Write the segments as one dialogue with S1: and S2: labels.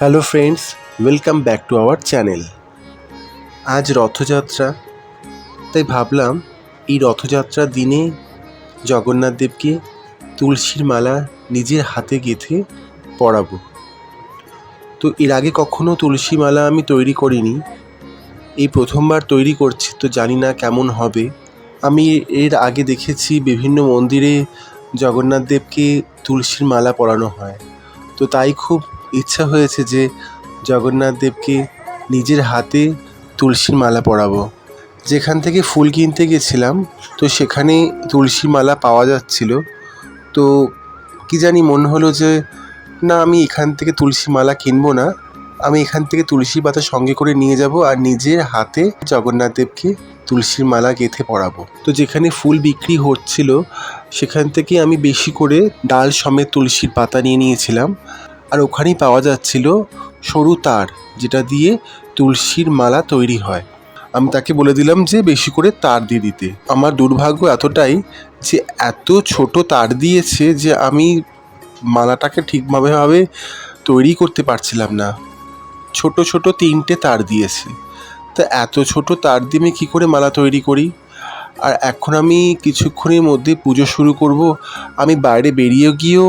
S1: Hello friends, welcome back to our channel. আজ রথযাত্রা, তাই ভাবলাম এই রথযাত্রার দিনে জগন্নাথ দেবকে তুলসীর মালা নিজের হাতে গেঁথে পরাবো। তো এর আগে কখনো তুলসী মালা আমি তৈরি করিনি, এই প্রথমবার তৈরি করছি, তো জানি না কেমন হবে। আমি এর আগে দেখেছি বিভিন্ন মন্দিরে জগন্নাথ দেবকে তুলসীর মালা পরানো হয়, তো তাই খুব ইচ্ছা হয়েছে যে জগন্নাথ দেবকে নিজের হাতে তুলসীর মালা পরাবো। যেখান থেকে ফুল কিনতে গেছিলাম, তো সেখানে তুলসী মালা পাওয়া যাচ্ছিল, তো কি জানি মনে হলো যে না, আমি এখান থেকে তুলসী মালা কিনবো না, আমি এখান থেকে তুলসী পাতা সঙ্গে করে নিয়ে যাব আর নিজের হাতে জগন্নাথ দেবকে তুলসীর মালা গেঁথে পরাবো। তো যেখানে ফুল বিক্রি হচ্ছিল সেখান থেকে আমি বেশি করে ডাল সমেত তুলসীর পাতা নিয়ে নিয়েছিলাম, আর ওখানেই পাওয়া যাচ্ছিল সরু তার, যেটা দিয়ে তুলসীর মালা তৈরি হয়। আমি তাকে বলে দিলাম যে বেশি করে তার দিয়ে দিতে। আমার দুর্ভাগ্য এতটাই যে এত ছোট তার দিয়েছে যে আমি মালাটাকে ঠিকভাবে তৈরি করতে পারছিলাম না। ছোট ছোট 3টে তার দিয়েছে, তা এত ছোট তার দিয়ে আমি কী করে মালা তৈরি করি? আর এখন আমি কিছুক্ষণের মধ্যে পুজো শুরু করব, আমি বাইরে বেরিয়ে গিয়েও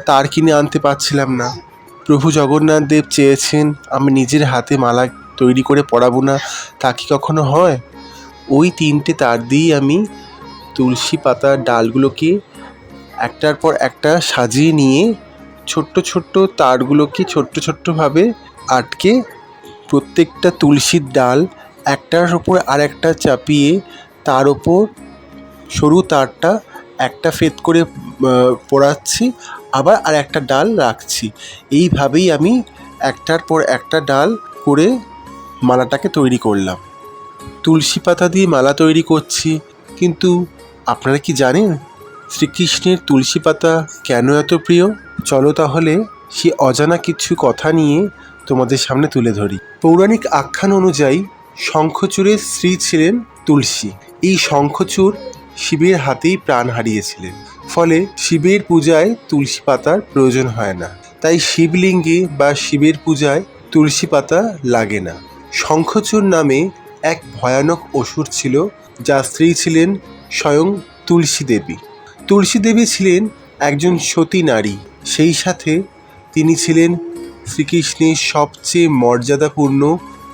S1: তার কিনে আনতে পারছিলাম না। প্রভু জগন্নাথ দেব চেয়েছেন আমি নিজের হাতে মালা তৈরি করে পরাবো না, তা কি কখনো হয়? ওই 3টে তার দিয়েই আমি তুলসী পাতার ডালগুলোকে একটার পর একটা সাজিয়ে নিয়ে ছোট্ট ছোট্ট তারগুলোকে ছোট্টভাবে আটকে প্রত্যেকটা তুলসীর ডাল একটার ওপর আর একটা চাপিয়ে তার ওপর সরু তারটা একটা ফেদ করে পরাচ্ছি, আবার আর একটা ডাল রাখছি। এইভাবেই আমি একটার পর একটা ডাল করে মালাটাকে তৈরি করলাম। তুলসী পাতা দিয়ে মালা তৈরি করছি, কিন্তু আপনারা কি জানেন শ্রীকৃষ্ণের তুলসী পাতা কেন এত প্রিয়? চলো তাহলে সে অজানা কিছু কথা নিয়ে তোমাদের সামনে তুলে ধরি। পৌরাণিক আখ্যান অনুযায়ী শঙ্খচূড়ের স্ত্রী ছিলেন তুলসী। এই শঙ্খচূড় শিবের হাতেই প্রাণ হারিয়েছিলেন, ফলে শিবের পূজায় তুলসী পাতার প্রয়োজন হয় না, তাই শিবলিঙ্গে বা শিবের পূজায় তুলসী পাতা লাগে না। শঙ্খচূড় নামে এক ভয়ানক অসুর ছিল, যার স্ত্রী ছিলেন স্বয়ং তুলসী দেবী। তুলসী দেবী ছিলেন একজন সতী নারী, সেই সাথে তিনি ছিলেন শ্রীকৃষ্ণের সবচেয়ে মর্যাদাপূর্ণ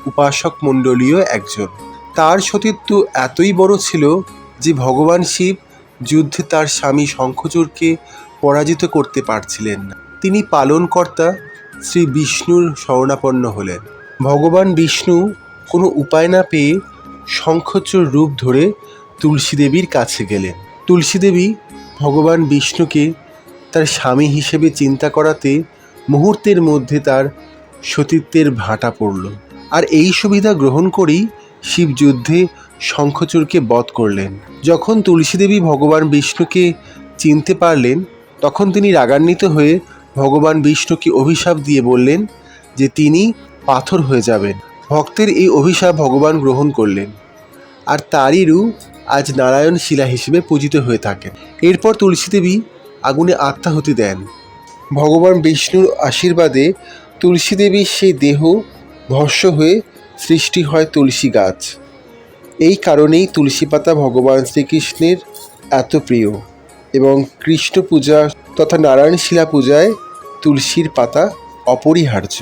S1: উপাসক মণ্ডলীয় একজন। তার সতীত্ব এতই বড় ছিল যে ভগবান শিব যুদ্ধে তার স্বামী শঙ্খচূড়কে পরাজিত করতে পারছিলেন না। তিনি পালনকর্তা শ্রী বিষ্ণুর শরণাপন্ন হলেন। ভগবান বিষ্ণু কোনো উপায় না পেয়ে শঙ্খচূড় রূপ ধরে তুলসী দেবীর কাছে গেলেন। তুলসী দেবী ভগবান বিষ্ণুকে তার স্বামী হিসেবে চিন্তা করাতে মুহূর্তের মধ্যে তার সতীত্বের ভাটা পড়ল, আর এই সুবিধা গ্রহণ করেই শিব যুদ্ধে শঙ্খচূড়কে বধ করলেন। যখন তুলসী দেবী ভগবান বিষ্ণুকে চিনতে পারলেন, তখন তিনি রাগান্বিত হয়ে ভগবান বিষ্ণুকে অভিশাপ দিয়ে বললেন যে তিনি পাথর হয়ে যাবেন। ভক্তের এই অভিশাপ ভগবান গ্রহণ করলেন, আর তারই রূপ আজ নারায়ণ শিলা হিসেবে পূজিত হয়ে থাকেন। এরপর তুলসী দেবী আগুনে আত্মাহুতি দেন। ভগবান বিষ্ণুর আশীর্বাদে তুলসী দেবীর সেই দেহ ভস্ম হয়ে সৃষ্টি হয় তুলসী গাছ। এই কারণেই তুলসী পাতা ভগবান শ্রীকৃষ্ণের এত প্রিয়, এবং কৃষ্ণ পূজা তথা নারায়ণ শিলা পূজায় তুলসীর পাতা অপরিহার্য।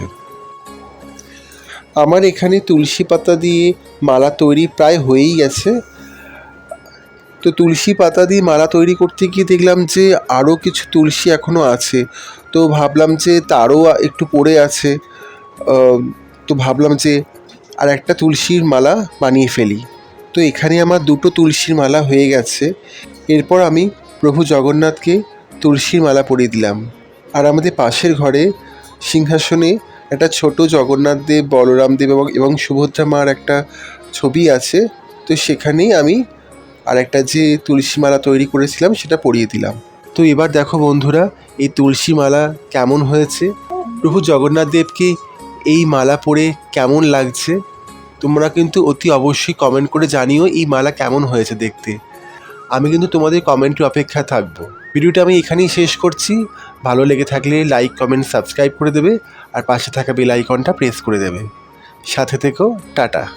S1: আমার এখানে তুলসী পাতা দিয়ে মালা তৈরি প্রায় হয়েই গেছে। তো তুলসী পাতা দিয়ে মালা তৈরি করতে গিয়ে দেখলাম যে আরও কিছু তুলসী এখনও আছে, তো ভাবলাম যে তারও একটু পড়ে আছে, তো ভাবলাম যে আর একটা তুলসীর মালা বানিয়ে ফেলি। তো এখানে আমার 2টো তুলসীর মালা হয়ে গেছে। এরপর আমি প্রভু জগন্নাথকে তুলসীর মালা পরিয়ে দিলাম, আর আমাদের পাশের ঘরে সিংহাসনে একটা ছোট জগন্নাথ দেব, বলরাম দেব এবং সুভদ্রা মার একটা ছবি আছে, তো সেখানেই আমি আর একটা যে তুলসী মালা তৈরি করেছিলাম সেটা পরিয়ে দিলাম। তো এবার দেখো বন্ধুরা, এই তুলসী মালা কেমন হয়েছে। প্রভু জগন্নাথ দেবকে এই মালা পরে কেমন লাগছে তোমরা কিন্তু অতি অবশ্যই কমেন্ট করে জানিও এই মালা কেমন হয়েছে দেখতে। আমি কিন্তু তোমাদের কমেন্টের অপেক্ষায় থাকবো। ভিডিওটা আমি এখানেই শেষ করছি। ভালো লেগে থাকলে লাইক কমেন্ট সাবস্ক্রাইব করে দেবে আর পাশে থাকা বেল আইকনটা প্রেস করে দেবে। সাথে থেকো, টাটা।